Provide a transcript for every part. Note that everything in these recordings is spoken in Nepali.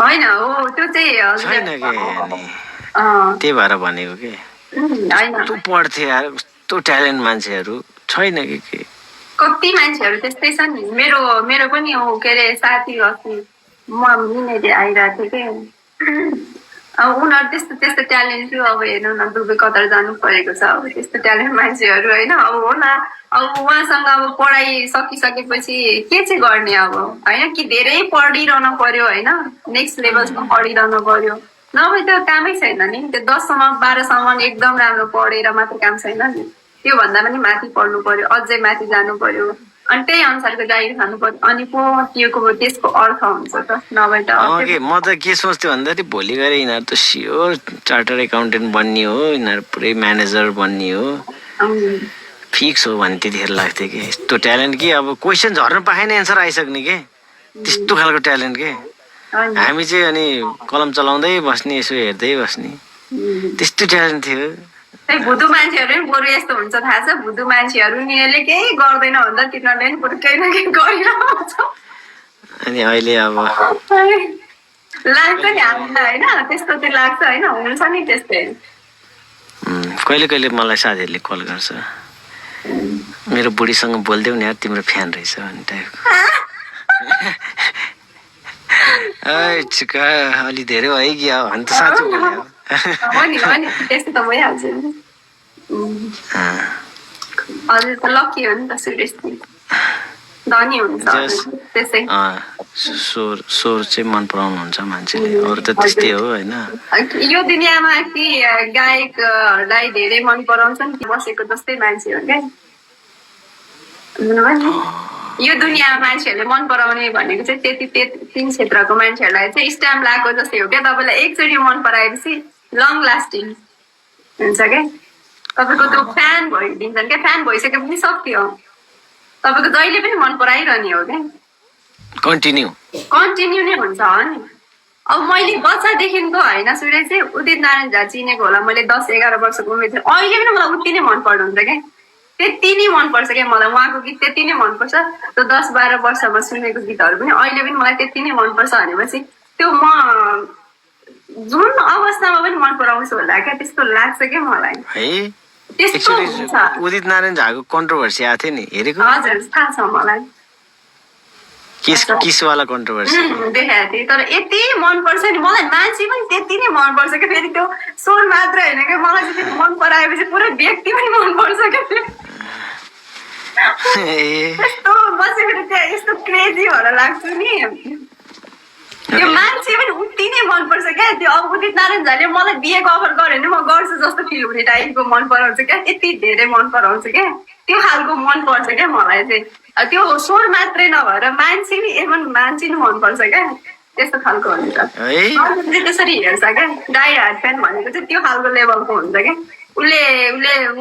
होइन हो त्यो चाहिँ छैन के अनि अँ, त्यही भएर भनेको के होइन कस्तो पढ्थे यार कस्तो ट्यालेन्ट मान्छेहरू छैन के कति मान्छेहरू त्यस्तै छ नि मेरो मेरो पनि हो के अरे साथी अस्ति म मिनेले आइरहेको थियो कि अब उनीहरू त्यस्तो त्यस्तो ट्यालेन्ट थियो अब हेर्नु न दुबई कतार जानु परेको छ अब त्यस्तो ट्यालेन्ट मान्छेहरू होइन अब हो न अब उहाँसँग अब पढाइ सकिसकेपछि के चाहिँ गर्ने अब होइन कि धेरै पढिरहनु पर्यो होइन नेक्स्ट लेभलसम्म पढिरहनु पर्यो नभए त्यो कामै छैन नि त्यो 10सम्म 12सम्म एकदम राम्रो पढेर मात्र काम छैन नि त्योभन्दा पनि माथि पढ्नु पर्यो अझै माथि जानु पर्यो अनि त्यही अनुसारको जागिर खानु पर्यो अनि पो त्यसको अर्थ हुन्छ त नभए त के म त के सोच्थेँ भन्दाखेरि भोलि गएर यिनीहरू त स्योर चार्टर एकाउन्टेन्ट बन्ने हो यिनीहरू पुरै म्यानेजर बन्ने हो फिक्स हो भने त्यतिखेर लाग्थ्यो कि यस्तो ट्यालेन्ट कि अब क्वेसन झर्न पाएन एन्सर आइसक्ने के त्यस्तो खालको ट्यालेन्ट के हामी चाहिँ अनि कलम चलाउँदै बस्ने यसो हेर्दै बस्ने त्यस्तो ट्यालेन्ट थियो भुदु मान्छेहरू पनि बरु यस्तो हुन्छ थाहा छ भुदु मान्छेहरू यिनीहरूले केही गर्दैन भन्दा तिनीहरूले पनि बरु केही न केही गरिरहन्छ अनि अहिले अब लाग्छ नि हामीलाई होइन त्यस्तो चाहिँ लाग्छ होइन हुन्छ नि त्यस्तै कहिले कहिले मलाई साथीहरूले कल गर्छ मेरो बुढीसँग बोल्देऊ नि यार तिम्रो फ्यान रहेछ भन्ने टाइपको अलि धेरै भयो कि भने त साँच्चो बोल्यो त्यस्तो त भइहाल्छ नि हजुर त लकी हो नि त सुरेश धनी हुन्छ त्यसै स्वर चाहिँ मन पराउनुहुन्छ मान्छेले अरू त त्यस्तै हो होइन यो दुनियाँमा कि गायकहरूलाई धेरै मन पराउँछन् बसेको जस्तै मान्छे हो क्या यो दुनियाँमा मान्छेहरूले मन पराउने भनेको चाहिँ त्यति तीन क्षेत्रको मान्छेहरूलाई चाहिँ स्ट्याम्प लगाएको जस्तै हो क्या तपाईँलाई एकचोटि मन पराएपछि लङ लास्टिङ हुन्छ क्या तपाईँको त्यो फ्यान भइदिन्छन् क्या फ्यान भइसकेपछि सक्यो तपाईँको जहिले पनि मन पराइरहने हो क्या कन्टिन्यू नै हुन्छ नि अब मैले बच्चादेखिको होइन सूर्य चाहिँ उदित नारायण झा चिनेको होला मैले 10-11 वर्षको उमेर थियो अहिले पनि मलाई उति नै मन पर्नुहुन्छ क्या त्यति नै मनपर्छ क्या मलाई उहाँको गीत त्यति नै मनपर्छ त्यो 10-12 वर्षमा सुनेको गीतहरू पनि अहिले पनि मलाई त्यति नै मनपर्छ भनेपछि त्यो म जुन अवस्थामा पनि मन पराउँछु होला क्या त्यस्तो लाग्छ क्या मलाई त्यस्तो हुन्छ उदित नारायण झाको कन्ट्रोभर्सी आएको थियो नि हेरेको हजुर थाहा छ मलाई किसवाला कन्ट्रोभर्सी देखाएको थिएँ तर यति मनपर्छ नि मलाई मान्छे पनि त्यति नै मनपर्छ क्या फेरि त्यो स्वर मात्र होइन क्या मलाई चाहिँ मन पराएपछि पुरै व्यक्ति पनि मनपर्छ क्या यस्तो बसेर त्यहाँ यस्तो क्रेजी भएर लाग्छु नि त्यो मान्छे पनि उति नै मनपर्छ क्या त्यो अब उदित नारायण झाले मलाई बिहेको अफर गर्यो भने म गर्छु जस्तो फिल हुने टाइपको मन पराउँछ क्या यति धेरै मन पराउँछ क्या त्यो खालको मन पर्छ क्या मलाई चाहिँ त्यो स्वर मात्रै नभएर मान्छे नि मान्छे नि मनपर्छ क्या त्यस्तो खालको हुन्छ त्यसरी हेर्छ क्या डाई हार्ड फ्यान भनेको चाहिँ त्यो खालको लेभलको हुन्छ क्या उसले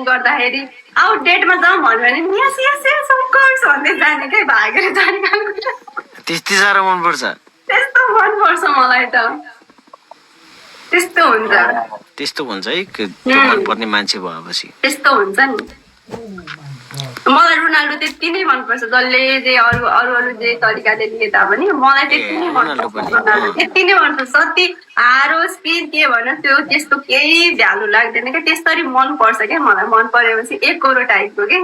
गर्दाखेरि अब डेटमा जाउँ भन्यो भने यस यस यस अफकोर्स भन्दै जाने क्या भागेर जाने खालको त्यति साह्रो मनपर्छ त्यस्तो मनपर्छ मलाई त त्यस्तो हुन्छ है मनपर्ने मान्छे भएपछि त्यस्तो हुन्छ नि मलाई रोनाल्डो त्यति नै मनपर्छ जसले जे अरू जे तरिकाले लिए तापनि मलाई त्यति नै मनपर्छ रोनाल्डो त्यति नै मनपर्छ जति हारोस् कि के भन्नु त्यो त्यस्तो केही भ्यालु लाग्दैन क्या त्यसरी मनपर्छ क्या मलाई मन परेपछि एक करोड टाइपको के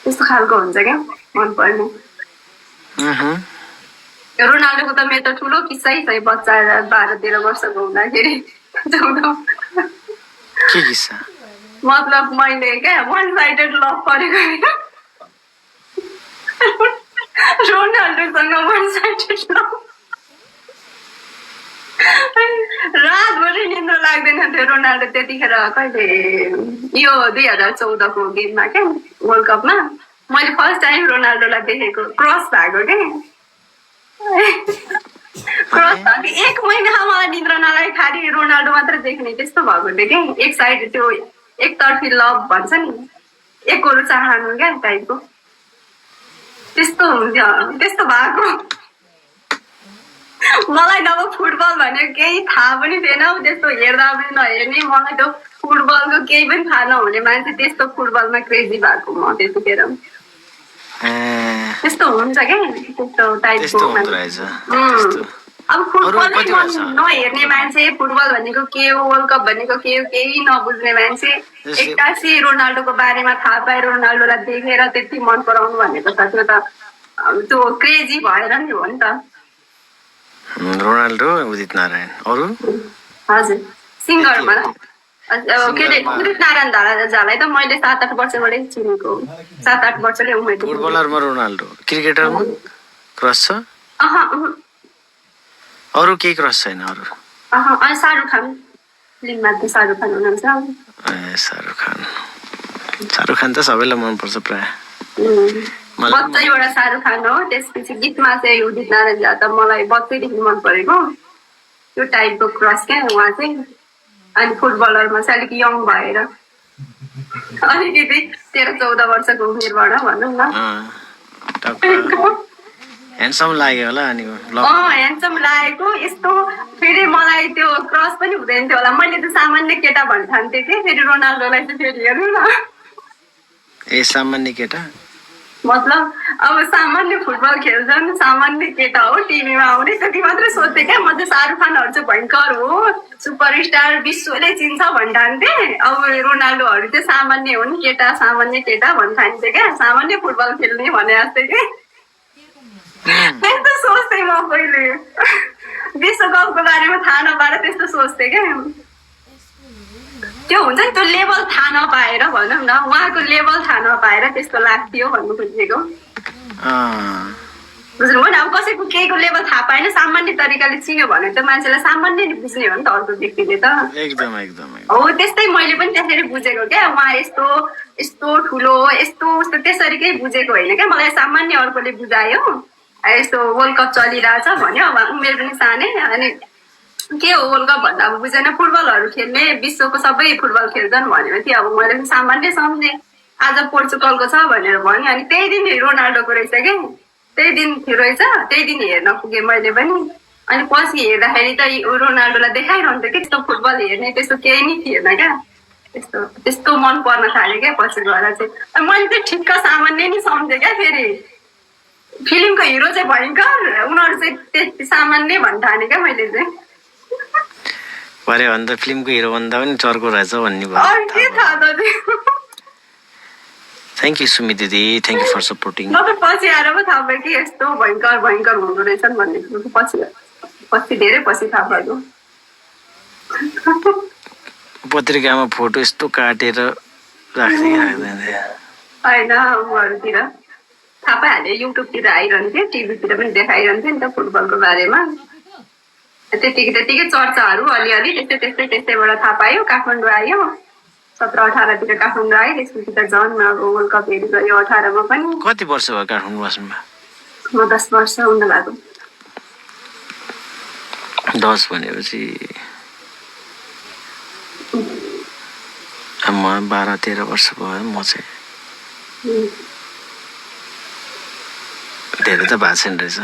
त्यस्तो खालको हुन्छ क्या मन पर्ने रोनाल्डोको त मेरो त ठुलो किस्सै छ बच्चा 12-13 वर्षको हुँदाखेरि के किस्सा मतलब मैले क्या वान साइडेड लभ गरेको रोनाल्डोसँग वान साइडेड लभ रातभरि निद्रा लाग्दैन थियो रोनाल्डो त्यतिखेर कहिले यो 2014को गेममा क्या वर्ल्ड कपमा मैले फर्स्ट टाइम रोनाल्डोलाई देखेको क्रस भएको क्या क्रस भएको 1 महिना मलाई निद्रा नलागे खालि रोनाल्डो मात्र देख्ने त्यस्तो भएको थियो क्या एक साइड त्यो एकतर्फी लभ भन्छ नि एक करोड चाहनु क्या टाइपको त्यस्तो हुन्छ त्यस्तो भएको मलाई अब फुटबल भनेको केही थाहा पनि थिएन त्यस्तो हेर्दा पनि नहेर्ने मलाई त्यो फुटबलको केही पनि थाहा नहुने मान्छे त्यस्तो फुटबलमा क्रेजी भएको म त्यतिखेर त्यस्तो हुन्छ क्या त्यस्तो टाइपको अब अरू फुटबलै कति वर्ष? नहेर्ने मान्छे, फुटबल भनेको के हो, वर्ल्ड कप भनेको के हो, केही नबुझ्ने मान्छे जस्तै एक्कासी रोनाल्डोको बारेमा थाहा पाएर रोनाल्डोलाई देखेर त्यति मन पराउनु भनेको त त्यो त त्यो क्रेजी भएर नि हो नि त। रोनाल्डो, उदित नारायण, अरू हजुर सिङ्गरमा के अरे सिङ्गरमा? उदित नारायण झालाई त मैले 7-8 वर्षबाटै चिनेको, 7-8 वर्षले उमेर। फुटबलरमा रोनाल्डो, क्रिकेटरमा क्रस छ? अह अह अरू केही क्रस छैन अरू? अनि शाहरुख खान फिल्ममा त शाहरुख खान हुनुहुन्छ। ए शाहरुख खान त सबैलाई मनपर्छ प्राय। मलाई बच्चैबाट शाहरुख खान हो, त्यसपछि गीतमा चाहिँ उदित नारायण झा त मलाई बच्चैदेखि मन परेको त्यो टाइपको क्रस क्या उहाँ चाहिँ। अनि फुटबलरमा चाहिँ अलिक यङ भएर अलिकति 13-14 वर्षको उमेरबाट भनौँ न। ह्यान्डसम लाग्यो होला अनि ह्यान्डसम लागेको यस्तो। फेरि मलाई त्यो क्रस पनि हुँदैन थियो होला, मैले त सामान्य केटा भन्ठान्थेँ कि फेरि रोनाल्डोलाई चाहिँ फेरि हेर्नु न। ए सामान्य केटा मतलब अब सामान्य फुटबल खेल्छन्, सामान्य केटा हो, टिभीमा आउने त्यति मात्रै सोध्थेँ क्या। म चाहिँ शाहरुख खानहरू चाहिँ भयङ्कर हो, सुपरस्टार, विश्वले चिन्छ भन्ठान्थेँ। अब रोनाल्डोहरू चाहिँ सामान्य हुन्, केटा सामान्य केटा भन्ठान्थेँ क्या, सामान्य फुटबल खेल्ने भने जस्तै कि। त्यस्तो सोच्थेँ म पहिले, विश्वकपको बारेमा थाहा नपाएर त्यस्तो सोच्थेँ क्या। त्यो हुन्छ नि त्यो लेभल थाहा नपाएर भनौँ न, उहाँको लेभल थाहा नपाएर त्यस्तो लाग्थ्यो भन्नु खोजेको। बुझ्नुभयो नि? अब कसैको केहीको लेभल थाहा पाएन, सामान्य तरिकाले चिन्यो भने त मान्छेलाई सामान्य नै बुझ्ने हो नि त अर्को व्यक्तिले त। एकदम एकदम हो त्यस्तै मैले पनि त्यसरी बुझेको क्या। उहाँ यस्तो यस्तो ठुलो यस्तो उस्तो त्यसरीकै बुझेको होइन क्या, मलाई सामान्य अर्कोले बुझायो। यस्तो वर्ल्ड कप चलिरहेछ भन्यो, अब उमेर पनि सानै, अनि के हो वर्ल्ड कप भन्दा अब बुझेन, फुटबलहरू खेल्ने विश्वको सबै फुटबल खेल्छन् भनेपछि अब मैले पनि सामान्य सम्झेँ। आज पोर्चुगलको छ भनेर भन्यो, अनि त्यही दिन रोनाल्डोको रहेछ क्या, त्यही दिन थियो रहेछ, त्यही दिन हेर्न पुगेँ मैले पनि। अनि पछि हेर्दाखेरि त रोनाल्डोलाई देखाइरहन्थ्यो कि त्यस्तो फुटबल हेर्ने त्यस्तो केही नै थिएन क्या। त्यस्तो त्यस्तो मन पर्न थाल्यो क्या पछि गएर चाहिँ। मैले चाहिँ ठिक्क सामान्य नै सम्झेँ क्या। फेरि फिल्मको हिरो चाहिँ भयङ्कर, उनीहरू चाहिँ त्यति सामान्य भन्ठाने क्या मैले चाहिँ। पऱ्यो भने त फिल्मको हिरो भन्दा पनि चर्को रहेछ भन्ने भयो। के थाहा त त्यो। थ्याङ्क यू सुमी दिदी, थ्याङ्क यू फर सपोर्टिङ। म त पछि आएर पो थाहा पाएँ कि यस्तो भयङ्कर भयङ्कर हुँदो रहेछन् भन्ने कुरो पछि धेरै पछि थाहा पाएको। पत्रिकामा फोटो यस्तो काटेर राख्दै राख्दैन होइन, उहरूतिर थाहा पाइहाल्यो, युट्युबतिर आइरहन्थ्यो, टिभीतिर पनि देखाइरहन्थ्यो नि त फुटबलको बारेमा। त्यतिकै चर्चाहरू अलिअलि त्यस्तैबाट थाहा पायो। काठमाडौँ आयो 17-18तिर काठमाडौँ आयो, त्यसपछि त झन् अब वर्ल्ड कप हेरि गयो 18मा पनि। कति वर्ष भयो काठमाडौँ बस्नुमा? म 10 वर्ष हुन लाग्यो। 10 भनेपछि म 12-13 वर्ष भयो। म चाहिँ धेरै त भएको छैन रहेछ।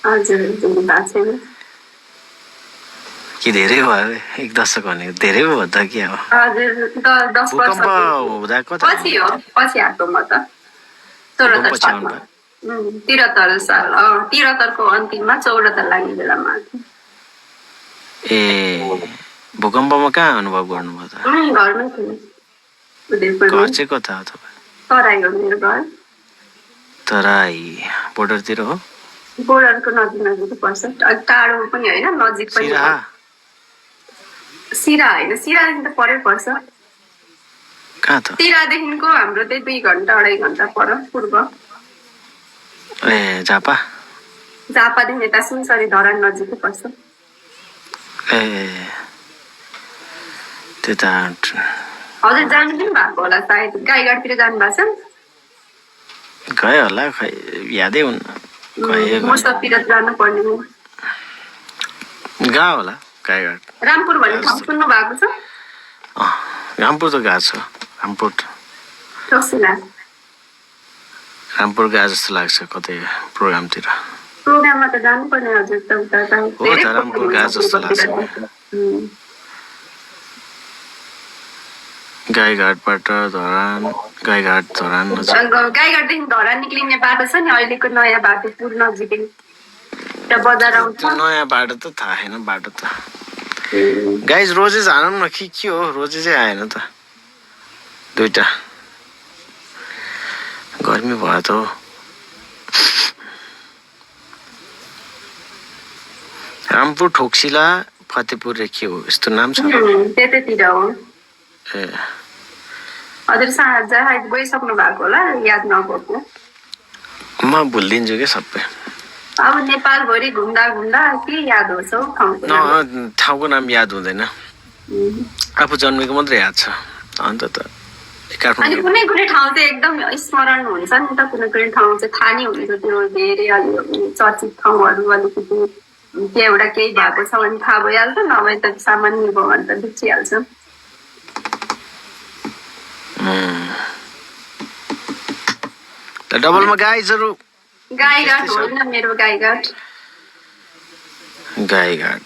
हजुर भएको छैन कि धेरै भयो? 1 दशक भनेको धेरै भयो त के हो? हजुर 10 वर्ष भूकम्प हुँदा कता पछि हो, पछि आएको म त 74 सालमा। 73 साल 73को अन्तिममा 74 लाग्ने बेलामा। ए भूकम्पमा कहाँ अनुभव गर्नुभयो त? घरमै थिएँ, उदयपुरमा। घर चाहिँ कता हो तपाईँ? तराई हो मेरो घर। तराई बोर्डरतिर हो? बोर्डरको नजिक पर्छ, अलिक टाढो पनि होइन, नजिक पनि। सिरा होइन, सिरादेखि त परै पर्छ। कहाँ त? सिरादेखिको हाम्रो चाहिँ 2 घन्टा 2.5 घन्टा पर पूर्व। ए झापा? झापादेखि यता सुनसरी धरान नजिकै पर्छ। ए त्यता हजुर जानु पनि भएको होला सायद, गाईघाटतिर जानु भएको छ? गयो होला, खै यादै हुन्न। मुसाफिर जानु पर्ने गयो होला गाईघाट। रामपुर भन्ने ठाउँ सुन्नु भएको छ? रामपुर त गएको छ। रामपुर गएको जस्तो लाग्छ कतै प्रोग्रामतिर। प्रोग्राममा त जानुपर्ने हजुर, त उता रामपुर गएको जस्तो लाग्छ। गाईघाटबाट धरान, गाईघाट धरान, गाईघाटदेखि धरान निक्लिने बाटो छ नि, अहिलेको नयाँ बाटो पुल नजिकै। त्यो बजार आउँछ त्यो नयाँ बाटो त थाहा छैन बाटो त गाइज रोजेस हानौँ न के हो रोजेसै आएन त दुईटा गर्मी भयो त हो रामपुर ठोक्सिला फतेपुर रे के हो यस्तो नाम छ त्यतैतिर हो ए हजुर सायद गइसक्नु भएको होला याद नभएको म भुलिदिन्छु क्या सबै अब नेपालभरि घुम्दा घुम्दा के याद होस् हौ ठाउँको नाम याद हुँदैन आफू जन्मेको मात्रै याद छ अन्त त अनि कुनै कुनै ठाउँ चाहिँ एकदम स्मरण हुन्छ नि त कुनै कुनै ठाउँ चाहिँ थाहा नै हुन्छ त्यो धेरै अलि चर्चित ठाउँहरू अलिकति त्यहाँबाट केही भएको छ भने थाहा भइहाल्छ नभए त सामान्य भयो भने त बिर्सिहाल्छ डबलमा गाइजहरू गाईघाट होइन मेरो गाईघाट गाईघाट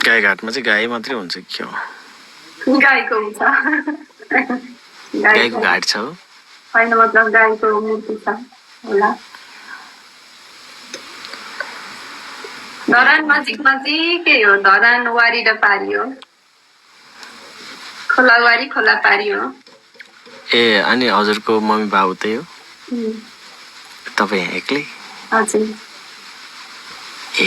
गाईघाटमा चाहिँ गाई मात्रै हुन्छ के हो गाईको हुन्छ गाईको घाट छ हो होइन मतलब गाईको मूर्ति छ होला धरान नजिकै हो धरान वारी र पारी हो खोलावारी खोला पारी हो ए अनि हजुरको मम्मी बाबु त्यही हो तपाईँ एक्लै हजुर ए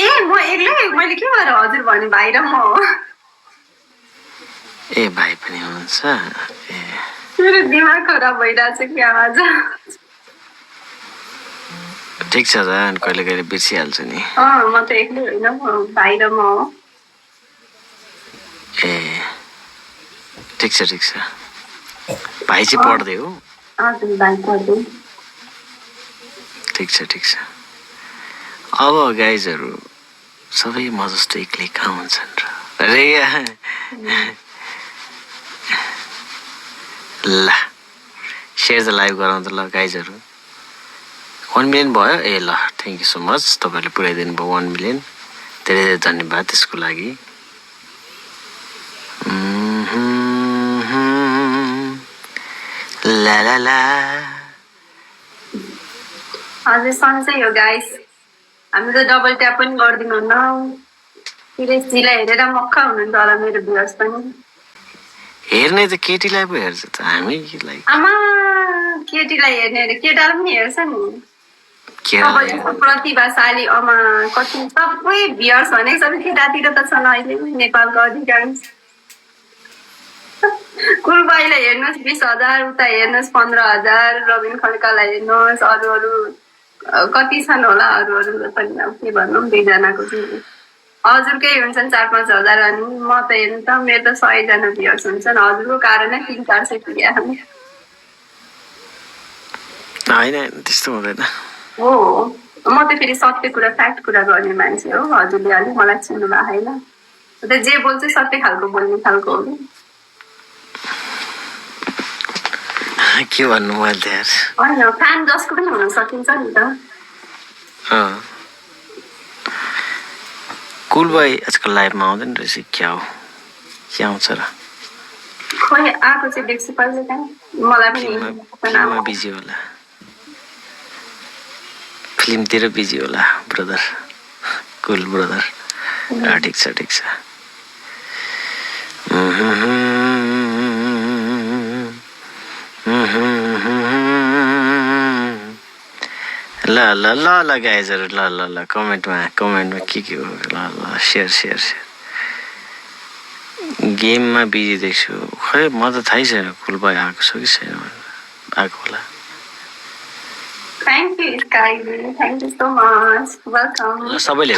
ए म एक्लै मैले के गरेर हजुर भने भाइ र म हो ए भाइ पनि हुनुहुन्छ ए मेरो दिमाग खराब भइरहेछ कि आज ठिक छ त अनि कहिले कहिले बिर्सिहाल्छु नि म त एक्लै होइन भाइ र म हो ए ठिक छ भाइ चाहिँ पढ्दै हो हजुर भाइ पढ्दै ठिक छ अब गाइजहरू सबै म जस्तो एक्लै कहाँ हुन्छन् र अरे ल सेयर द लाइभ गराउँ त ल गाइजहरू 1 मिलियन भयो ए ल थ्याङ्क यू सो मच तपाईँहरूले पुऱ्याइदिनु भयो 1 मिलियन धेरै धेरै धन्यवाद त्यसको लागि ला ला ला हजुर सन्चै हो गाइस हामी त डबल ट्याप पनि गरिदिनुहुन्न सिरियसजीलाई हेरेर मक्खा हुनुहुन्छ होला मेरो भ्युअर्स पनि हेर्ने त केटीलाई पो हेर्छ त हामीलाई आमा केटीलाई हेर्ने अरे केटालाई पनि हेर्छ नि प्रतिभाशाली अमा कति सबै भ्युअर्स भनेको सबै केटातिर त छन् अहिले नेपालको अधिकांश कुलबाईलाई हेर्नुहोस् 20,000 उता हेर्नुहोस् 15,000 रबिन खड्कालाई हेर्नुहोस् अरू कति छन् होला अरू पनि अब के भन्नु दुईजनाको चाहिँ हजुरकै हुन्छन् 4-5 हजार अनि म त हेर्नु त मेरो त 100 जना भ्युअर्स हुन्छन् हजुरको कारणै 300-400 पुग्यो होइन त्यस्तो हुँदैन हो म त फेरि सत्य कुरा फ्याक्ट कुरा गर्ने मान्छे हो हजुरले अलिक मलाई चिन्नु भएको छैन जे बोल्छु सत्य खालको बोल्ने खालको हो के भन्नु मैले यार होइन फ्यान जसको पनि हुन सकिन्छ नि त कुल भाइ आजकल लाइभमा आउँदैन रहेछ क्या हो के आउँछ र खोइ आएको चाहिँ देख्छु कहिले काहीँ मलाई पनि फिल्ममा बिजी होला फिल्मतिर बिजी होला ब्रदर कुल ब्रदर ठिक छ ल गाइजहरू ल कमेन्टमा के हो ल सेयर गेममा बिजी देख्छु खै म त थाहै छैन कुल भाइ आएको छ कि छैन आएको होला Thank you, Sky. Thank you so much. Welcome. सबैले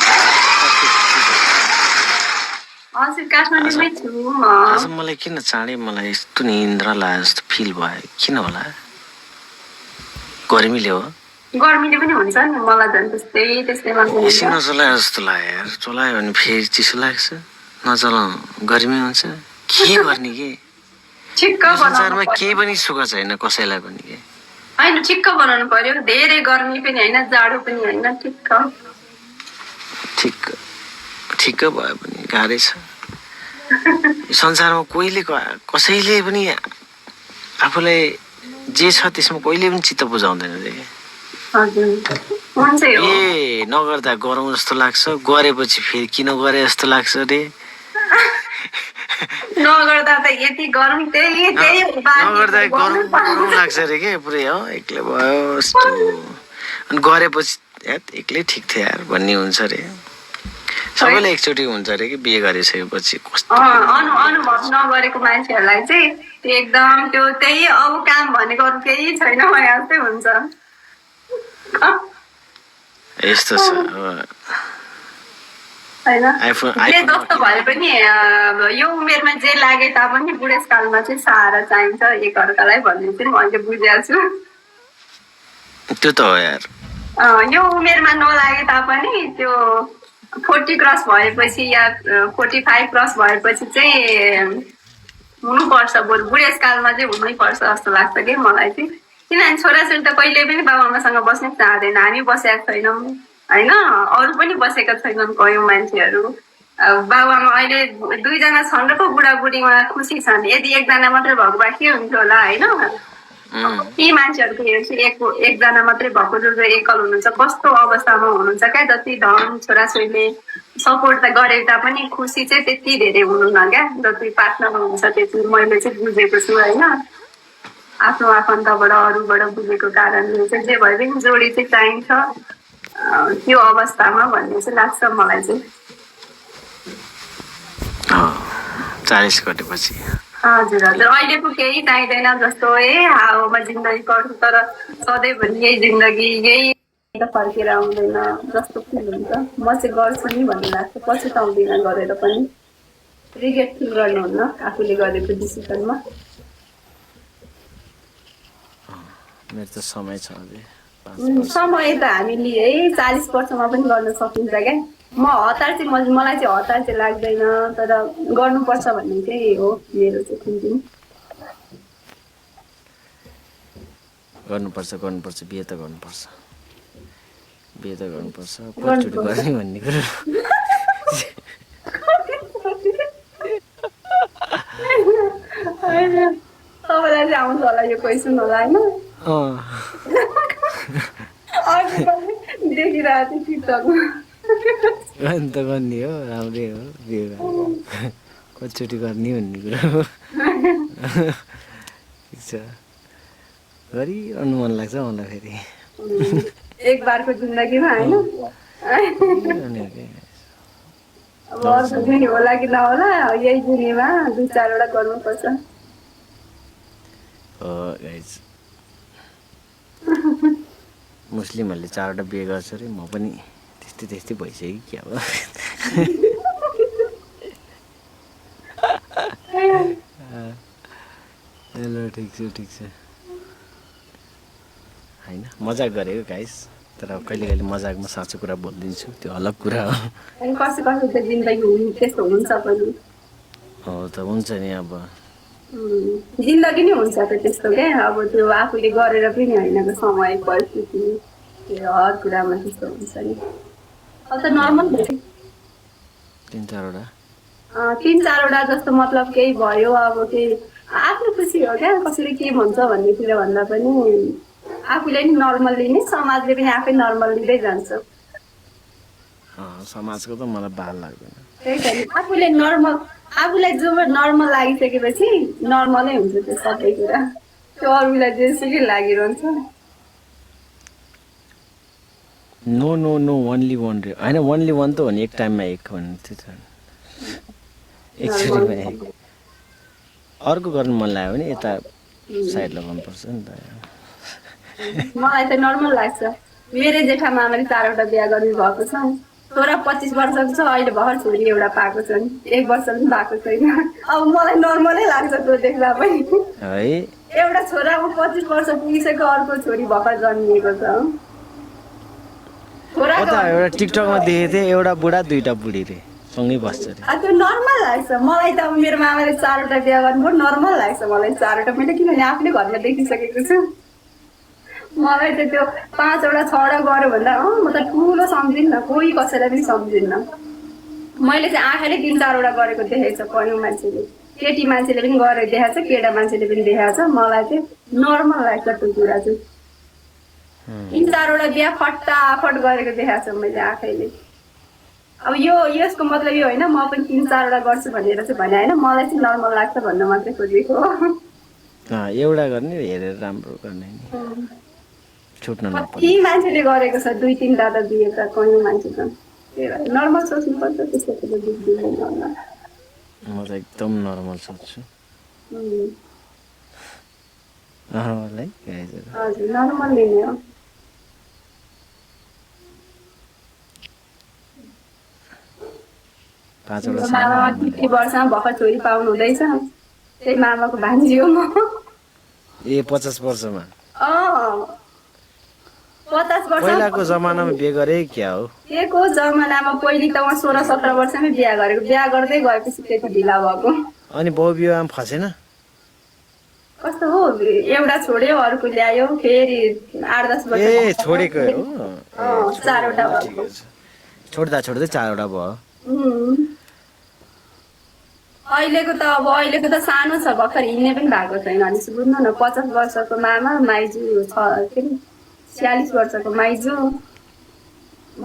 हजुर काठमाडौँमै छु म आज मलाई किन चाँडै मलाई यस्तो निन्द्रा लाग्यो जस्तो फिल भयो किन होला गर्मीले हो गर्मीले पनि हुन्छ नि मलाई झन् त्यस्तै एसी नचलाए जस्तो लाग्यो यार चलायो भने फेरि चिसो लाग्छ नचलाउनु गर्मी हुन्छ के गर्ने के संसारमा केही पनि सुख छैन कसैलाई पनि के होइन ठिक्क बनाउनु पर्यो धेरै गर्मी पनि होइन जाडो पनि होइन ठिक्क भयो भने गाह्रै छ संसारमा कसैले पनि आफूलाई जे छ त्यसमा कहिले पनि चित्त बुझाउँदैन रे हजुर हुन्छ यो ए नगर्दा गरौँ जस्तो लाग्छ गरेपछि फेरि किन गरे जस्तो लाग्छ रे नगर्दा त यति गरौँ त्यही नगर्दा गरौँ लाग्छ रे के पुरै हो एक्लै भयो यस्तो अनि गरेपछि यार एक्लै ठिक थियो यार भन्ने हुन्छ रे सबैलाई एकचोटि हुन्छ रे कि बिहे गरिसकेपछि कस्तो अनुभव नगरेको मान्छेहरूलाई चाहिँ त्यो एकदम त्यो त्यही अब काम भनेको अरू केही छैन जस्तै हुन्छ यस्तो छ जे जस्तो भए पनि यो उमेरमा जे लागे तापनि बुढेसकालमा चाहिँ सहारा चाहिन्छ एकअर्कालाई भन्ने चाहिँ मैले बुझेको छु त्यो त हो यार यो उमेरमा नलागे तापनि त्यो 40 क्रस भएपछि या 45 क्रस भएपछि चाहिँ हुनुपर्छ बरु बुढेसकालमा चाहिँ हुनैपर्छ जस्तो लाग्छ कि मलाई चाहिँ किनभने छोराछोरी त कहिले पनि बाबाआमासँग बस्नै चाहँदैन हामी बसेका छैनौँ होइन अरू पनि बसेका छैनन् कयौँ मान्छेहरू बाबाआमा अहिले 2 जना छन् र पो बुढाबुढीमा खुसी छन् यदि 1 जना मात्रै भएको भए के हुन्थ्यो होला होइन यी मान्छेहरूको हेर्छु एकजना मात्रै भएको जो एकल हुनुहुन्छ कस्तो अवस्थामा हुनुहुन्छ क्या जति धन छोराछोरीले सपोर्ट त गरे तापनि खुसी चाहिँ त्यति धेरै हुनुहुन्न क्या जति पार्टनर हुनुहुन्छ त्यति मैले चाहिँ बुझेको छु होइन आफ्नो आफन्तबाट अरूबाट बुझेको कारणले चाहिँ जे भए पनि जोडी चाहिँ चाहिन्छ त्यो अवस्थामा भन्ने चाहिँ लाग्छ मलाई चाहिँ 40 गरेपछि हजुर हजुर अहिले पो केही चाहिँदैन जस्तो हावामा जिन्दगी गर्छु तर सधैँभरि यही जिन्दगी यही फर्केर आउँदैन जस्तो फिल हुन्छ म चाहिँ गर्छु नि भन्ने लाग्छ पछि त आउँदिनँ गरेर पनि रिग्रेट फिल गर्नुहुन्न आफूले गरेको डिसिजनमा मेरो त समय छ अझै समय त हामीले है 40 वर्षमा पनि गर्न सकिन्छ क्या म हतार चाहिँ मलाई चाहिँ हतार चाहिँ लाग्दैन तर गर्नुपर्छ भन्ने चाहिँ हो मेरो चाहिँ थिङ्किङ गर्नुपर्छ बिहे त गर्नुपर्छ एकचोटि गर्ने भन्ने कुरो तपाईँलाई चाहिँ आउँछ होला यो क्वेसन होला होइन देखिरहेको थिएँ टिकटकमा गर्नु त गर्ने हो राम्रै हो बिहे कतिचोटि गर्ने भन्ने कुरा हो ठिक छ गरिरहनु मन लाग्छ मलाई फेरि एक बारको जिन्दगीमा होइन अब अर्को जुनी होला कि नहोला यही जुनीमा 2-4वटा गर्नुपर्छ मुस्लिमहरूले 4वटा बिहे गर्छ अरे म पनि त्यस्तै भइसक्यो क्या हो हेलो ठिक छ होइन मजाक गरेको गाइस तर कहिले मजाकमा साँचो कुरा बोलिदिन्छु त्यो अलग कुरा हो कसो त जिन्दगी त्यस्तो हुन्छ पनि हो त हुन्छ नि अब जिन्दगी नै हुन्छ त त्यस्तो क्या अब त्यो आफूले गरेर पनि होइन समय परिस्थिति हर कुरामा त्यस्तो हुन्छ नि अब त नर्मल 3-4वटा जस्तो मतलब केही भयो अब केही आफ्नो खुसी हो क्या कसैले के भन्छ भन्ने कुरा भन्दा पनि आफूले नि नर्मल लिने समाजले पनि आफै नर्मल लिँदै जान्छ समाजको त मलाई बाल लाग्दैन त्यही त आफूले आफूलाई जो नर्मल लागिसकेपछि नर्मलै हुन्छ त्यो सबै कुरा त्यो अरूलाई जेसुकै लागिरहन्छ नो ओन्ली वान रे होइन ओन्ली वान त हो नि एक टाइममा एक भन्ने थियो त एकचोटिमा एक अर्को गर्नु मन लाग्यो भने यता साइड लगाउनुपर्छ नि त मलाई त नर्मल लाग्छ मेरो जेठा मामाले 4वटा बिहा गर्नु भएको छ छोरा 25 वर्षको छ अहिले भर्खर छोरी एउटा पाएको छ नि 1 वर्ष पनि भएको छैन अब मलाई नर्मलै लाग्छ त्यो देख्दा पनि है एउटा छोराको 25 वर्ष पुगिसक्यो अर्को छोरी भर्खर जन्मिएको छ एउटा टिकटकमा देखेको थिएँ एउटा बुढा 2टा बुढी रे सँगै बस्छ रे त्यो नर्मल लाग्छ मलाई त अब मेरो मामाले 4वटा बिहा गर्नु नर्मल लाग्छ मलाई 4वटा मैले किनभने आफूले घरमा देखिसकेको छु मलाई त त्यो 5वटा 6वटा गऱ्यो भन्दा म त ठुलो सम्झिन्न कोही कसैलाई पनि सम्झिन्न मैले चाहिँ आँखाले 3-4वटा गरेको देखेको छ कयौँ मान्छेले केटी मान्छेले पनि गरेर देखाएको छ केटा मान्छेले पनि देखाएको छ मलाई चाहिँ नर्मल लाग्छ त्यो कुरा चाहिँ 3-4 बिहा फटाफट गरेको देखाएको छ मैले आफैले अब यसको मतलब यो होइन म पनि 3-4 गर्छु भनेर चाहिँ भने होइन मलाई चाहिँ नर्मल लाग्छ भन्न मात्रै खोजेको एउटा गर्ने हेरेर राम्रो गर्ने नि छुट्न नपर्ने कति मान्छेले गरेको छ 2-3 टा त दिए त कयौँ मान्छे छ नर्मल सोच्नुपर्छ त्यस्तो त बुझ्दिनँ म त एकदम नर्मल सोच्छु नर्मल है हजुर नर्मल लिने हो 50 वर्षमा भर्खर छोरी पाउनु हुँदैछ त्यही मामाको भान्जी हो म 50 वर्षमा 50 वर्ष पहिलाको जमानामा बिहे गरे क्या हो त्यहीको जमानामा पहिले त 16-17 वर्षमै बिहा गरेको बिहा गर्दै गएपछि त्यति ढिला भएको अनि बहु विवाहमा फसेन कस्तो हो एउटा छोड्यो अर्को ल्यायो फेरि 8-10 वर्ष ए छोडेको हो 4वटा भयो छोड्दा छोड्दै 4वटा भयो अहिलेको त सानो छ भर्खर हिँड्ने पनि भएको छैन अनि बुझ्नु न 50 वर्षको मामा माइजू छ के 46 वर्षको माइजू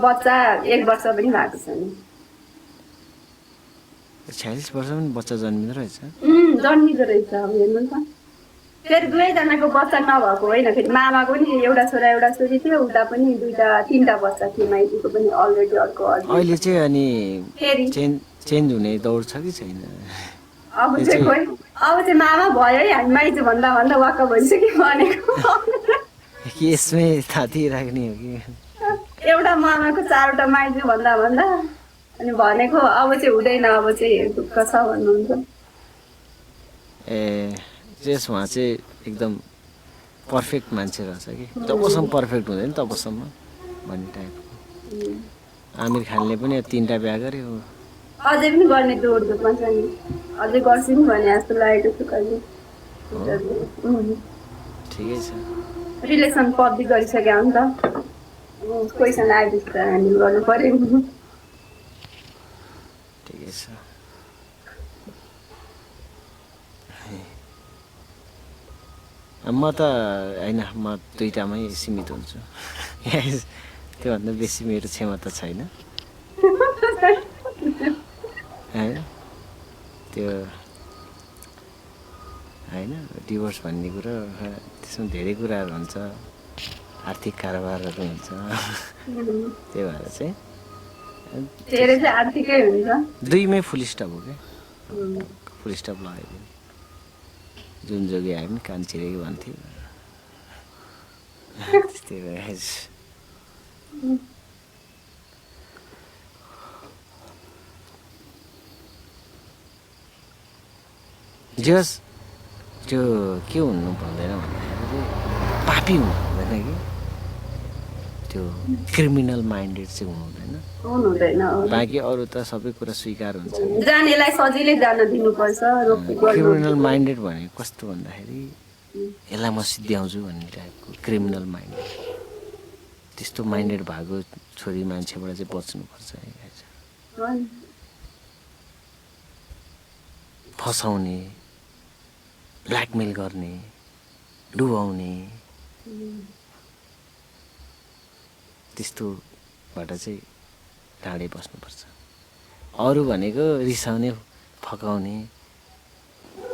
बच्चा 1 वर्ष पनि भएको छैन 46 वर्षमा पनि बच्चा जन्मिँदो रहेछ जन्मिँदो रहेछ अब हेर्नु त फेरि 2जनाको बच्चा नभएको होइन फेरि मामाको पनि एउटा छोरा एउटा छोरी थियो उता पनि 2-3टा बच्चा थियो माइजूको पनि अलरेडी अर्को अहिले चाहिँ अनि फेरि चेन्ज हुने दौड छ कि छैन अब चाहिँ मामा भयो है हामी माइजू भन्दा वाक्क भइसक्यो भनेको कि यसमै थाती राख्ने हो कि एउटा मामाको 4वटा माइजू भन्दा अनि भनेको अब चाहिँ हुँदैन अब चाहिँ दुःख छ भन्नुहुन्छ ए जस उहाँ चाहिँ एकदम पर्फेक्ट मान्छे रहेछ कि जबसम्म पर्फेक्ट हुँदैन तबसम्म भन्ने टाइपको आमिर खानले पनि 3टा बिहा गर्यो अझै पनि गर्ने दौडमा छ नि अझै गर्छु नि भने जस्तो लागेको छु कहिले ठिकै छ रिलेसन पब्लिक गरिसक्यो नि त कोहीसँग आएपछि त ह्यान्डल गर्नु पर्यो ठिकै छ म त होइन म 2टामै सीमित हुन्छु त्योभन्दा बेसी मेरो क्षमता छैन त्यो होइन डिभोर्स भन्ने कुरो त्यसमा धेरै कुराहरू हुन्छ आर्थिक कारोबारहरू हुन्छ त्यही भएर चाहिँ धेरै चाहिँ आर्थिकै हुन्छ 2मै फुल स्टप हो क्या फुल स्टप लगाइदिनु जुन जोगी आयो पनि कान चिरेको भन्थ्यो त्यस्तै भएछ जस त्यो के हुनु पर्दैन भन्दाखेरि पापी हुनु हुँदैन कि त्यो क्रिमिनल माइन्डेड चाहिँ हुनु हुँदैन बाँकी अरू त सबै कुरा स्वीकार हुन्छ जानेलाई सजिलै जान दिनुपर्छ क्रिमिनल माइन्डेड भनेको कस्तो भन्दाखेरि यसलाई म सिद्ध्याउँछु भन्ने टाइपको क्रिमिनल माइन्डेड त्यस्तो माइन्डेड भएको छोरी मान्छेबाट चाहिँ बच्नुपर्छ फसाउने ब्ल्याकमेल गर्ने डुबाउने त्यस्तोबाट चाहिँ टाढै बस्नुपर्छ अरू भनेको रिसाउने फकाउने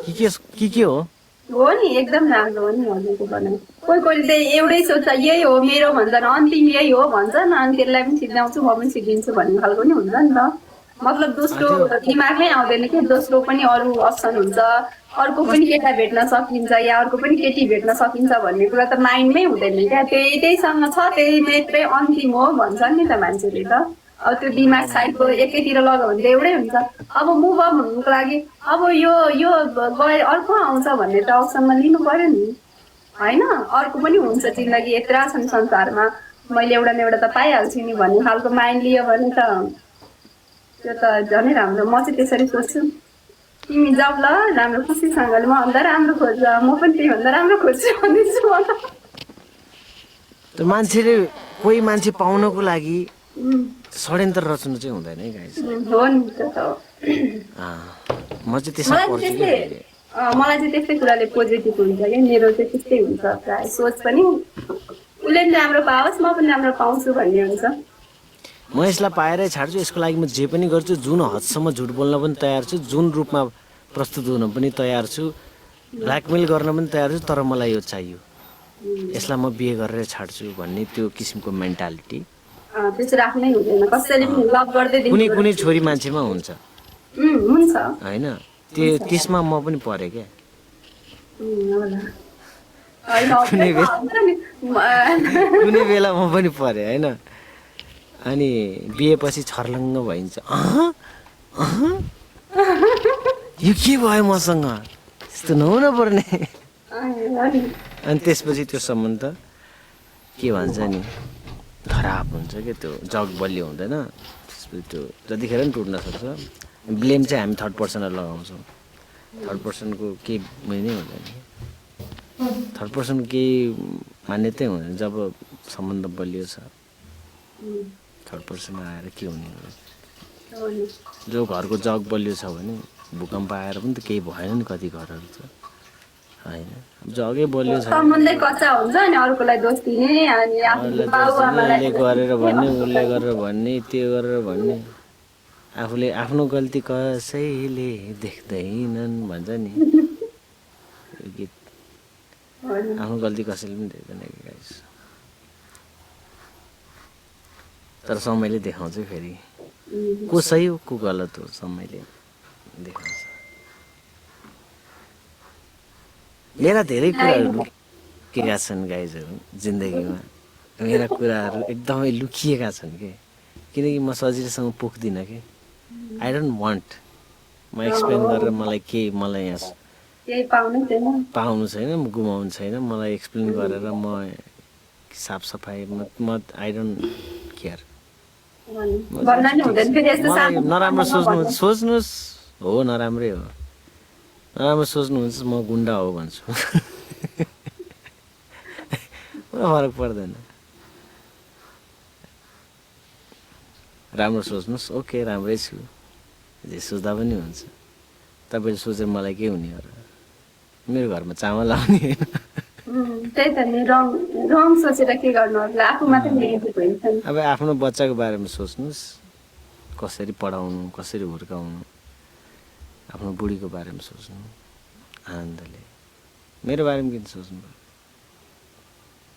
के हो नि एकदम राम्रो हो नि हजुरको बनाइ कोहीले चाहिँ एउटै सोच्छ यही हो मेरो भन्छन् अन्तिम यही हो भन्छन् अनि त्यसलाई पनि सिद्ध्याउँछु म पनि सिद्धिन्छु भन्ने खालको नि हुन्छ नि त मतलब दोस्रो दिमागमै आउँदैन कि दोस्रो पनि अरू अप्सन हुन्छ अर्को पनि केटा भेट्न सकिन्छ या अर्को पनि केटी भेट्न सकिन्छ भन्ने कुरा त माइन्डमै हुँदैन क्या त्यहीसँग छ त्यही मात्रै अन्तिम हो भन्छन् नि त मान्छेले त अब त्यो दिमाग साइडको एकैतिर लगायो भने त एउटै हुन्छ अब मुभ अन हुनुको लागि अब यो गए अर्को आउँछ भन्ने त अप्सनमा लिनु पर्यो नि होइन अर्को पनि हुन्छ जिन्दगी यत्रा छन् संसारमा मैले एउटा न एउटा त पाइहाल्छु नि भन्ने खालको माइन्ड लियो भने त त्यो त झनै राम्रो म चाहिँ त्यसरी सोच्छु तिमी जाऊ ल राम्रो खुसीसँगले म भन्दा राम्रो खोज्छ म पनि त्यही भन्दा राम्रो खोज्छु भन्दैछु म त मान्छेले कोही मान्छे पाउनको लागि षड्यन्त्र रच्नु चाहिँ हुँदैन है गाइस। हो नि त्यो त हो। म चाहिँ त्यसमा पर्छु कि मलाई चाहिँ त्यस्तै कुराले पोजिटिभ हुन्छ क्या, मेरो चाहिँ त्यस्तै हुन्छ प्राय सोच पनि, उसले पनि राम्रो पाओस् म पनि राम्रो पाउँछु भन्ने हुन्छ। म यसलाई पाएरै छाड्छु, यसको लागि म जे पनि गर्छु, जुन हदसम्म झुट बोल्न पनि तयार छु, जुन रूपमा प्रस्तुत हुन पनि तयार छु, ब्ल्याकमेल गर्न पनि तयार छु, तर मलाई यो चाहियो, यसलाई म बिहे गरेर छाड्छु भन्ने त्यो किसिमको मेन्टालिटी त्यसो राख्नै हुँदैन, कसैले पनि लभ गर्दै कुनै कुनै छोरी मान्छेमा हुन्छ हुन्छ होइन, त्यसमा म पनि परेँ क्या। कुनै बेला म पनि परेँ होइन, अनि बिहेपछि छर्लङ्ग भइन्छ, यो के भयो मसँग, यस्तो नहुन पर्ने। अनि त्यसपछि त्यो सम्बन्ध के भन्छ नि खराब हुन्छ क्या, त्यो जग बलियो हुँदैन, त्यसपछि त्यो जतिखेर पनि टुट्न सक्छ। ब्लेम चाहिँ हामी थर्ड पर्सनलाई लगाउँछौँ, थर्ड पर्सनको केही उयो नै हुँदैन, थर्ड पर्सनको केही मान्यतै हुँदैन। जब सम्बन्ध बलियो छ थर्ड पर्सन आएर के हुने, जो घरको जग बलियो छ भने भूकम्प आएर पनि त केही भएन नि, कति घरहरू छ होइन, जगै बलियो छ, सम्बन्धै कच्चा हुन्छ अनि अरूकोलाई दोष दिने, अनि उसले गरेर भन्ने, उसले गरेर भन्ने, त्यो गरेर भन्ने, आफूले आफ्नो गल्ती कसैले देख्दैनन् भन्छ नि गीत, आफ्नो गल्ती कसैले पनि देख्दैन कि गाइस, तर समयले देखाउँछ फेरि को सही हो को गलत हो, समयले देखाउँछ। मेरा धेरै कुराहरू लुकिएका छन् गाइजहरू जिन्दगीमा, मेरा कुराहरू एकदमै लुकिएका छन् कि, किनकि म सजिलैसँग पुग्दिनँ कि, आई डोन्ट वान्ट म एक्सप्लेन गरेर मलाई मलाई यहाँ पाउनु छैन, गुमाउनु छैन, मलाई एक्सप्लेन गरेर म साफसफाइ म आई डोन्ट केयर। नराम्रो सोच्नुहोस् हो, नराम्रै हो, नराम्रो सोच्नुहुन्छ म गुन्डा हो भन्छु, फरक पर्दैन। राम्रो सोच्नुहोस्, ओके राम्रै छु, जे सोच्दा पनि हुन्छ। तपाईँले सोचेर मलाई के हुने हो र, मेरो घरमा चामल आउने होइन। त्यही त नि, रङ सोचेर के गर्नु होला, आफू मात्रै नेगेटिभ हुन्छ। अब आफ्नो बच्चाको बारेमा सोच्नुहोस्, कसरी पढाउनु, कसरी हुर्काउनु, आफ्नो बुढीको बारेमा सोच्नु आनन्दले, मेरो बारेमा किन सोच्नु,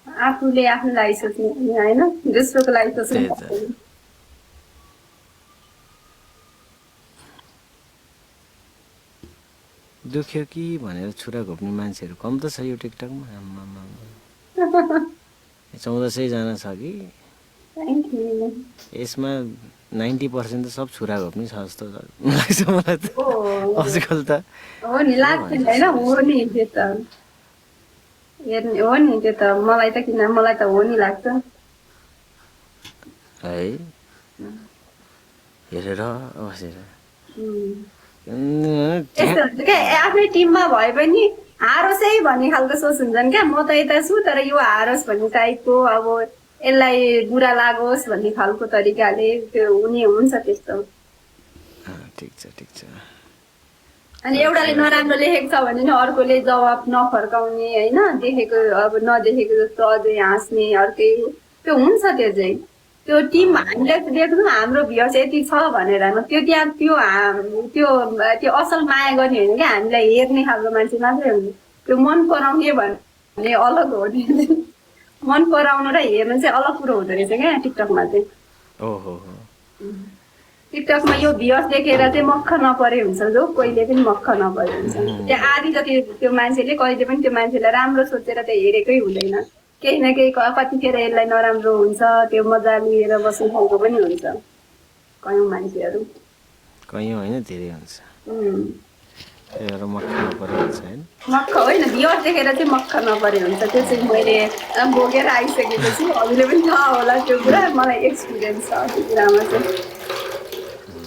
आफूले आफ्नो लागि सोच्नु होइन, दोस्रोको लागि सोच्नु। दुख्यो कि भनेर छुरा घोप्ने मान्छेहरू कम त छ यो टिकटकमा, 1400 छ कि, यसमा 90% त सब छुरा घोप्ने छ जस्तो लाग्छ मलाई त आजकल त। हो नि, लाग्छ होइन, हो नि त्यो त हेर्ने हो नि, त्यो त मलाई त किन, मलाई त हो नि लाग्छ है, हेरेर बसेर आफ्नै टिममा भए पनि हारोस् है भन्ने खालको सोच हुन्छन् क्या, म त यता छु तर यो हारोस् भन्ने टाइपको, अब यसलाई बुरा लागोस् भन्ने खालको तरिकाले त्यो हुने हुन्छ त्यस्तो। ठिक छ ठिक छ। अनि एउटाले नराम्रो लेखेको छ भने नि अर्कोले जवाब नफर्काउने होइन, देखेको अब नदेखेको जस्तो अझै हाँस्ने अर्कै, त्यो हुन्छ। त्यो चाहिँ त्यो टिम हामीले देख्नु हाम्रो भ्युअर्स यति छ भनेर त्यो त्यहाँ त्यो असल माया गर्ने होइन क्या, हामीलाई हेर्ने खालको मान्छे मात्रै हुन्छ। त्यो मन पराउने भन्ने अलग हो नि, मन पराउनु र हेर्नु चाहिँ अलग कुरो हुँदो रहेछ क्या टिकटकमा चाहिँ। टिकटकमा यो भ्युअर्स देखेर चाहिँ मक्ख नपरे हुन्छ, जो कहिले पनि मक्ख नपरे हुन्छ। त्यहाँ आधी जति त्यो मान्छेले कहिले पनि त्यो मान्छेलाई राम्रो सोचेर त्यो हेरेकै हुँदैन, केही न केही कतिखेर यसलाई नराम्रो हुन्छ, त्यो मजा लिएर बस्ने खालको पनि हुन्छ कयौँ मान्छेहरू, कयौँ होइन धेरै हुन्छ। मक्ख होइन, भ्युअर्स देखेर चाहिँ मक्ख नपरे हुन्छ। त्यो चाहिँ मैले बोकेर आइसकेपछि हजुरले पनि थाहा होला त्यो कुरा, मलाई एक्सपिरियन्स छ त्यो कुरामा चाहिँ।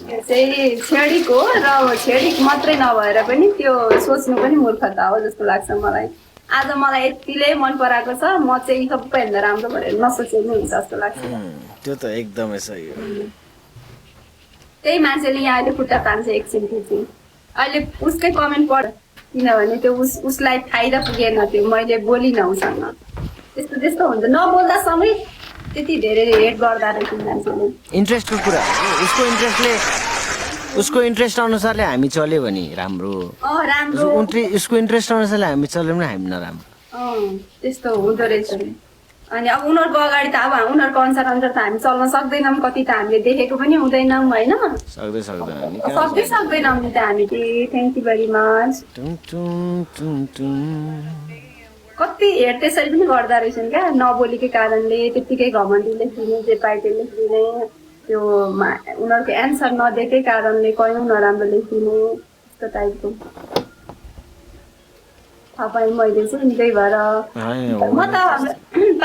त्यो चाहिँ छेडिक हो र छेडिक मात्रै नभएर पनि त्यो सोच्नु पनि मूर्खता हो जस्तो लाग्छ मलाई। आज मलाई यतिले मन पराएको छ म चाहिँ सबैभन्दा राम्रो भनेर नसोचे नि हुन्छ जस्तो लाग्छ त्यो त एकदमै सही हो त्यही मान्छेले यहाँ अहिले खुट्टा तान्छ एकछिनपछि अहिले उसकै कमेन्ट पढ किनभने त्यो उसलाई फाइदा पुगेन त्यो मैले बोलिनँ उसँग त्यस्तो त्यस्तो हुन्छ नबोल्दा समेत त्यति धेरै हेट गर्दा रहेछ मान्छेले इन्ट्रेस्टको कुरा उसको इन्ट्रेस्ट अनुसारले हामी चल्यो भने राम्रो राम्रो उसको इन्ट्रेस्ट अनुसारले हामी चल्यो भने हामी नराम्रो त्यस्तो हुँदो रहेछ अनि अब उनीहरूको अगाडि त अब उनीहरूको अनुसार त हामी चल्न सक्दैनौँ कति त हामीले देखेको पनि हुँदैनौँ होइन सक्दैनौँ नि त हामी थ्याङ्क यू भेरी मच कति हेर त्यसरी पनि गर्दा रहेछन् क्या नबोलेकै कारणले त्यत्तिकै घमण्डीले लेखिदिने जे पाए त्यो लेखिदिने त्यो उनीहरूको एन्सर नदिएकै कारणले कयौँ नराम्रो लेखिदिने त्यस्तो टाइपको थाहा पाएँ मैले चाहिँ त्यही भएर म त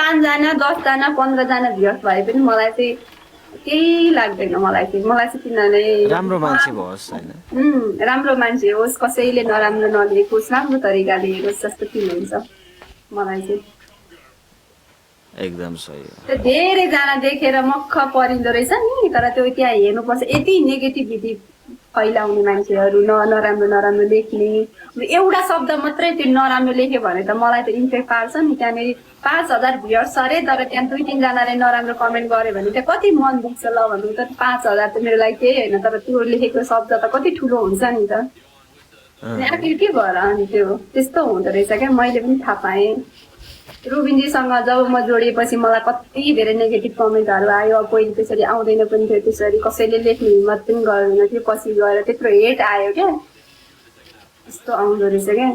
5 जना 10 जना 15 जना भ्युअर्स भए पनि मलाई चाहिँ केही लाग्दैन मलाई चाहिँ किनभने राम्रो मान्छे होस् हैन राम्रो मान्छे होस् कसैले नराम्रो नलेखोस् राम्रो तरिकाले हेरोस् जस्तो फिल हुन्छ मलाई चाहिँ एकदम सही हो त्यो धेरैजना देखेर मक्ख परिँदो रहेछ नि तर त्यो त्यहाँ हेर्नुपर्छ यति नेगेटिभिटी फैलाउने मान्छेहरू नराम्रो लेख्ने एउटा शब्द मात्रै त्यो नराम्रो लेख्यो भने त मलाई त इम्प्याक्ट पार्छ नि त्यहाँनिर 5000 भ्युअर्स अरे तर त्यहाँ 2-3 जनाले नराम्रो कमेन्ट गर्यो भने त्यहाँ कति मन दुख्छ ल भन्नु त 5000 त मेरो लागि केही होइन तर त्यो लेखेको शब्द त कति ठुलो हुन्छ नि त आखिर के भएर अनि त्यो त्यस्तो हुँदो रहेछ क्या मैले पनि थाहा पाएँ रुबिनजीसँग जब म जोडिएपछि मलाई कति धेरै नेगेटिभ कमेन्टहरू आयो अब पहिले त्यसरी आउँदैन पनि थियो त्यसरी कसैले लेख्ने हिम्मत पनि गर्दैन थियो पछि गएर त्यत्रो हेट आयो क्या त्यस्तो आउँदो रहेछ क्या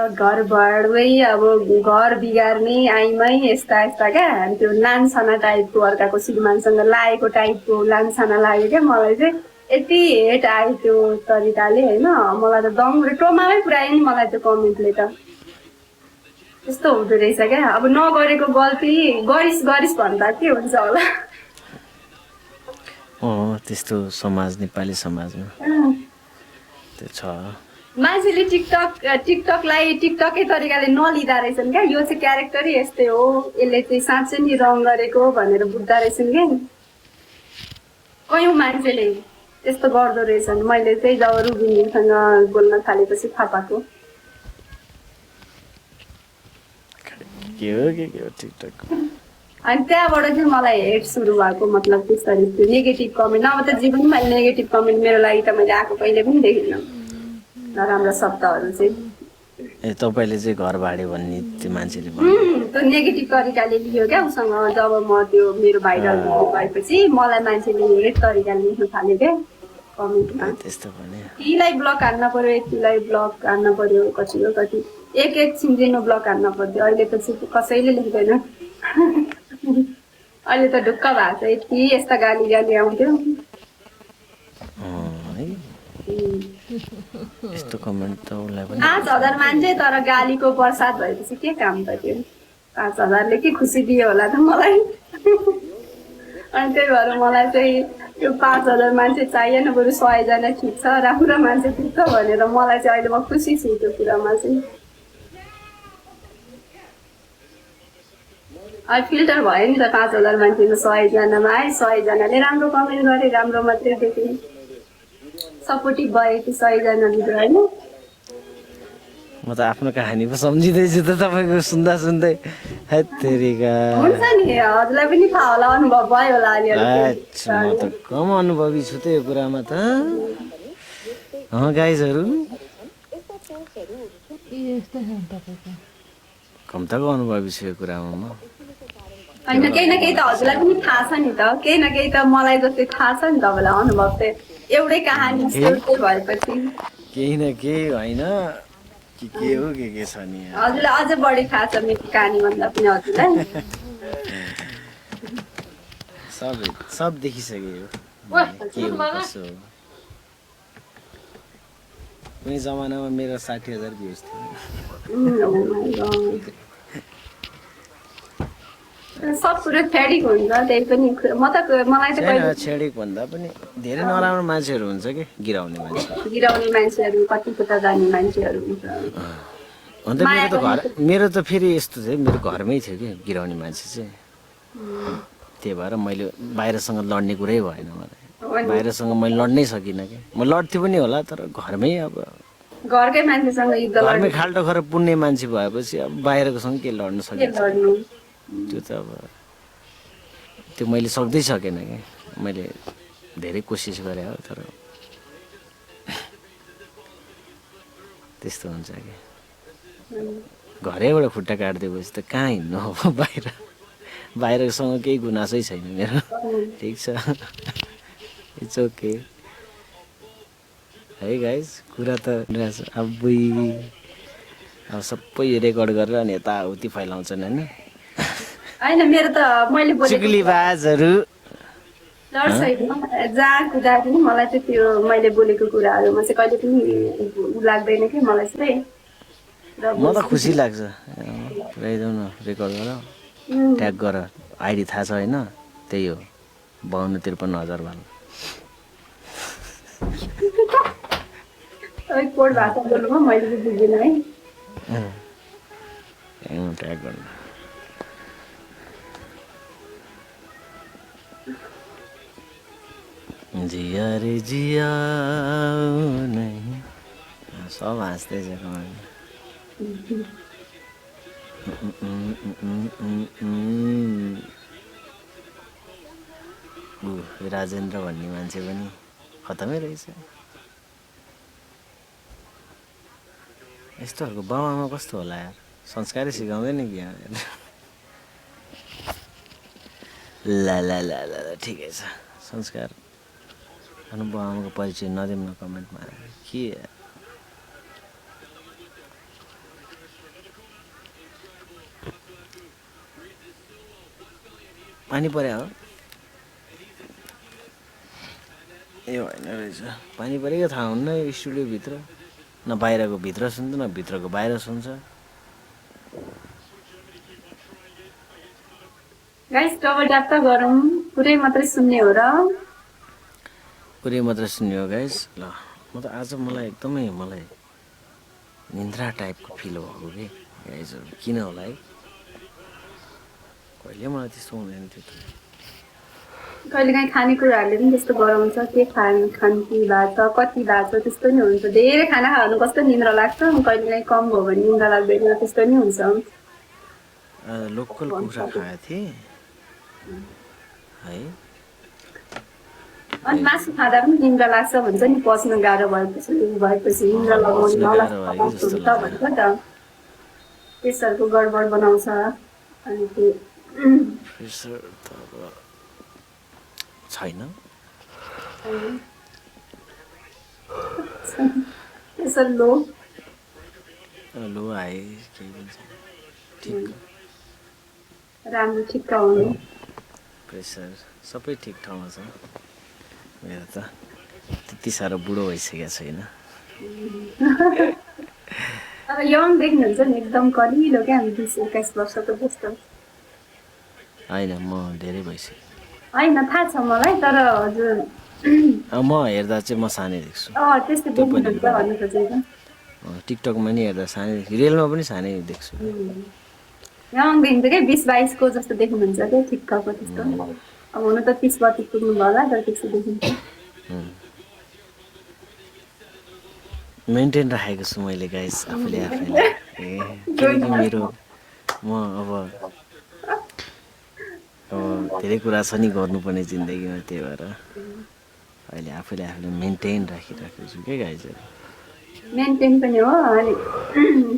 घरबाडै अब घर बिगार्ने आइमै यस्ता क्या त्यो लान्छना टाइपको अर्काको श्रीमानसँग लागेको टाइपको लान्छना लाग्यो क्या मलाई चाहिँ यति हेट आयो त्यो तरिकाले होइन मलाई त दम ट्रोमामै पुऱ्यायो नि मलाई त्यो कमेन्टले त त्यस्तो हुँदो रहेछ क्या अब नगरेको गल्ती गरिस भन्दा के हुन्छ होला त्यस्तो समाज नेपाली समाजमा त्यो छ मान्छेले टिकटकलाई टिकटकै तरिकाले नलिँदा रहेछन् क्या यो चाहिँ क्यारेक्टरै यस्तै हो यसले चाहिँ साँच्चै नि रङ गरेको भनेर बुझ्दा रहेछन् क्या कयौँ मान्छेले त्यस्तो गर्दो रहेछन् मैले चाहिँ जब रुबिनसँग बोल्न थालेपछि थाहा पाएको के हो टिकटक अनि त्यहाँबाट चाहिँ मलाई हेट सुरु भएको मतलब त्यसरी त्यो नेगेटिभ कमेन्ट अब त जीवनमा मैले नेगेटिभ कमेन्ट मेरो लागि त मैले आएको कहिले पनि देखिनँ नराम्रो शब्दहरू चाहिँ तपाईँले चाहिँ घर भाड्यो भन्ने त्यो मान्छेले त्यो नेगेटिभ तरिकाले लियो क्या उसँग जब म त्यो मेरो भाइरल भएपछि मलाई मान्छेले हेट तरिकाले लेख्न थाल्यो क्या कमेन्टमा त्यस्तो भने यीलाई ब्लक हान्न पर्यो यतिलाई ब्लक हान्न पर्यो कति एकछिन दिनु ब्लक हान्न पर्थ्यो अहिले त कसैले लेख्दैन अहिले त ढुक्क भएको छ यति यस्ता गाली आउँथ्यो यस्तो कमेन्ट त उसलाई पनि 5000 मान्छे तर गालीको बर्सात भएपछि के काम त त्यो 5000ले के खुसी दियो होला त मलाई अनि त्यही भएर मलाई चाहिँ यो 5000 मान्छे चाहिएन बरु 100 जना ठिक छ राम्रो मान्छे ठिक छ भनेर मलाई चाहिँ अहिले म खुसी छु त्यो कुरामा चाहिँ अहिले फिल्टर भयो नि त 5000 मान्छेमा 100 जनामा आए 100 जनाले राम्रो कमेन्ट गरे राम्रो मात्रै देखे सपोर्टिभ भयो कि 100 जना भित्र होइन म त आफ्नो कहानी पो सम्झिँदैछु त तपाईँको सुन्दै हेत्तेरिका हुन्छ नि हजुरलाई पनि थाहा होला अनुभव भयो होला अच्छा म त कम अनुभवी छु त यो कुरामा त गाइजहरू कम्ताको अनुभवी छु यो कुरामा म होइन केही न केही त हजुरलाई पनि थाहा छ नि त केही न केही त मलाई जस्तै थाहा छ नि तपाईँलाई अनुभव चाहिँ एउटै कहानी भएपछि केही न केही होइन के हो के छ नि हजुरलाई अझ बढी थाहा छ मेरो कहानी भन्दा पनि हजुरलाई सब देखिसक्यो के हो कसो हो कुनै जमानामा मेरो 60,000 भ्युज थियो सब कुरो छेडिक हुन्छ त्यही पनि मलाई त छेडिक भन्दा पनि धेरै नराम्रो मान्छेहरू हुन्छ कि गिराउने मान्छेहरू कति कुटा जाने मान्छेहरू हुन्छ अन्त मेरो त फेरि यस्तो थियो मेरो घरमै थियो कि गिराउने मान्छे चाहिँ त्यही भएर मैले बाहिरसँग लड्ने कुरै भएन मलाई बाहिरसँग मैले लड्नै सकिनँ कि म लड्थेँ पनि होला तर घरमै अब घरकै मान्छेसँग युद्ध घरमै खाल्टो खर पुण्ने मान्छे भएपछि अब बाहिरकोसँग के लड्न सकिन्छ त्यो त अब त्यो मैले सक्दै सकेन कि मैले धेरै कोसिस गरेँ हो तर त्यस्तो हुन्छ कि घरैबाट खुट्टा काटिदिएपछि त कहाँ हिँड्नु अब बाहिरसँग केही गुनासै छैन मेरो ठिक छ इट्स ओके है गाइस कुरा त अब अब सबै रेकर्ड गरेर अनि यताउति फैलाउँछन् होइन होइन मेरो त मैले चुक्लीबाजहरू जहाँ कुरा पनि मलाई चाहिँ त्यो मैले बोलेको कुराहरूमा चाहिँ कहिले पनि लाग्दैन कि मलाई चाहिँ म त खुसी लाग्छ पुऱ्याइदेऊ न रेकर्ड गर ट्याग गर आइडी थाहा छ होइन त्यही हो 52-53 हजार भाल कोड भाषा बोल्नुमा मैले चाहिँ बुझिनँ है ट्याग गर्नु जिया रे जिया नहीं सब हाँस्दै छ कमानमा राजेन्द्र भन्ने मान्छे पनि खतमै रहेछ यस्तोहरूको बाउआमा कस्तो होला यार संस्कारै सिकाउँदैन कि यार ला ला ला ला ठिकै छ संस्कार अनि बाउआमाको परिचय नदिउँ न कमेन्टमा के पानी पर्यो हो ए होइन रहेछ पानी परेको थाहा हुन्न यो स्टुडियोभित्र न बाहिरको भित्र सुन्छ न भित्रको बाहिर सुन्छ गाइस डबल ट्याप त गरौँ पुरै मात्रै सुन्ने हो र पुरै मात्रै सुन्ने हो गाइस ल म त आज मलाई एकदमै निन्द्रा टाइपको फिल भएको कि गाइसहरू किन होला है कहिले मलाई त्यस्तो हुँदैन थियो त कहिलेकाहीँ खानेकुराहरूले पनि त्यस्तो गराउँछ के खाने भएको छ कति भएको छ त्यस्तो नि हुन्छ धेरै खाना खानु कस्तो निन्द्रा लाग्छ कहिलेकाहीँ कम भयो भने निन्द्रा लाग्दैन त्यस्तो नि हुन्छ लोकल कुखुरा खाएको थिएँ है अनि मासु खाँदा पनि निन्द्रा लाग्छ भन्छ नि पच्न गाह्रो भएपछि निन्द्रा लगाउनु नलाग्छ भन्छ त प्रेसरको गडबड बनाउँछ अनि त्यो प्रेसर त अब छैन प्रेसर लो आए केही पनि छैन ठिक राम्रो ठिक्क हुनु प्रेसर सबै ठिक ठाउँमा छ मेरो त त्यति साह्रो बुढो भइसकेको छैन अब यङ देख्नुहुन्छ नि एकदम कलिलो क्या 20-21 वर्षको जस्तो होइन म धेरै भइसकेँ होइन थाहा छ मलाई तर हजुर म हेर्दा चाहिँ म सानै देख्छु त्यस्तो देख्नुहुन्छ भन्नु खोजेको टिकटकमा नि हेर्दा सानै देख्छु रियलमा पनि सानै देख्छु यङ देखिन्छ क्या 20-22 को जस्तो देख्नुहुन्छ क्या ठिक्कको त्यस्तो अब हुनु त 30-32 पुग्नु भयो होला तर त्यस्तो देखिन्छ मेन्टेन राखेको छु मैले गाइस आफूले किनकि मेरो म अब धेरै कुरा छ नि गर्नुपर्ने जिन्दगीमा त्यही भएर अहिले आफूले मेन्टेन राखिरहेको छु के गाइजहरू मेन्टेन पनि हो अनि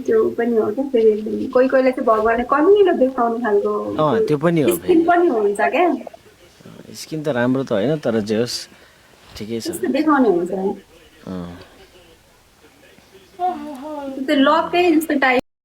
त्यो पनि हो क्या फेरि कोही कोहीले चाहिँ भगवान्ले कमिलो देखाउने खालको त्यो पनि हो स्किन पनि हुन्छ क्या स्किन त राम्रो त होइन तर जे होस् ठिकै छ त्यस्तो देखाउने हुन्छ त्यो लकै जस्तो टाइप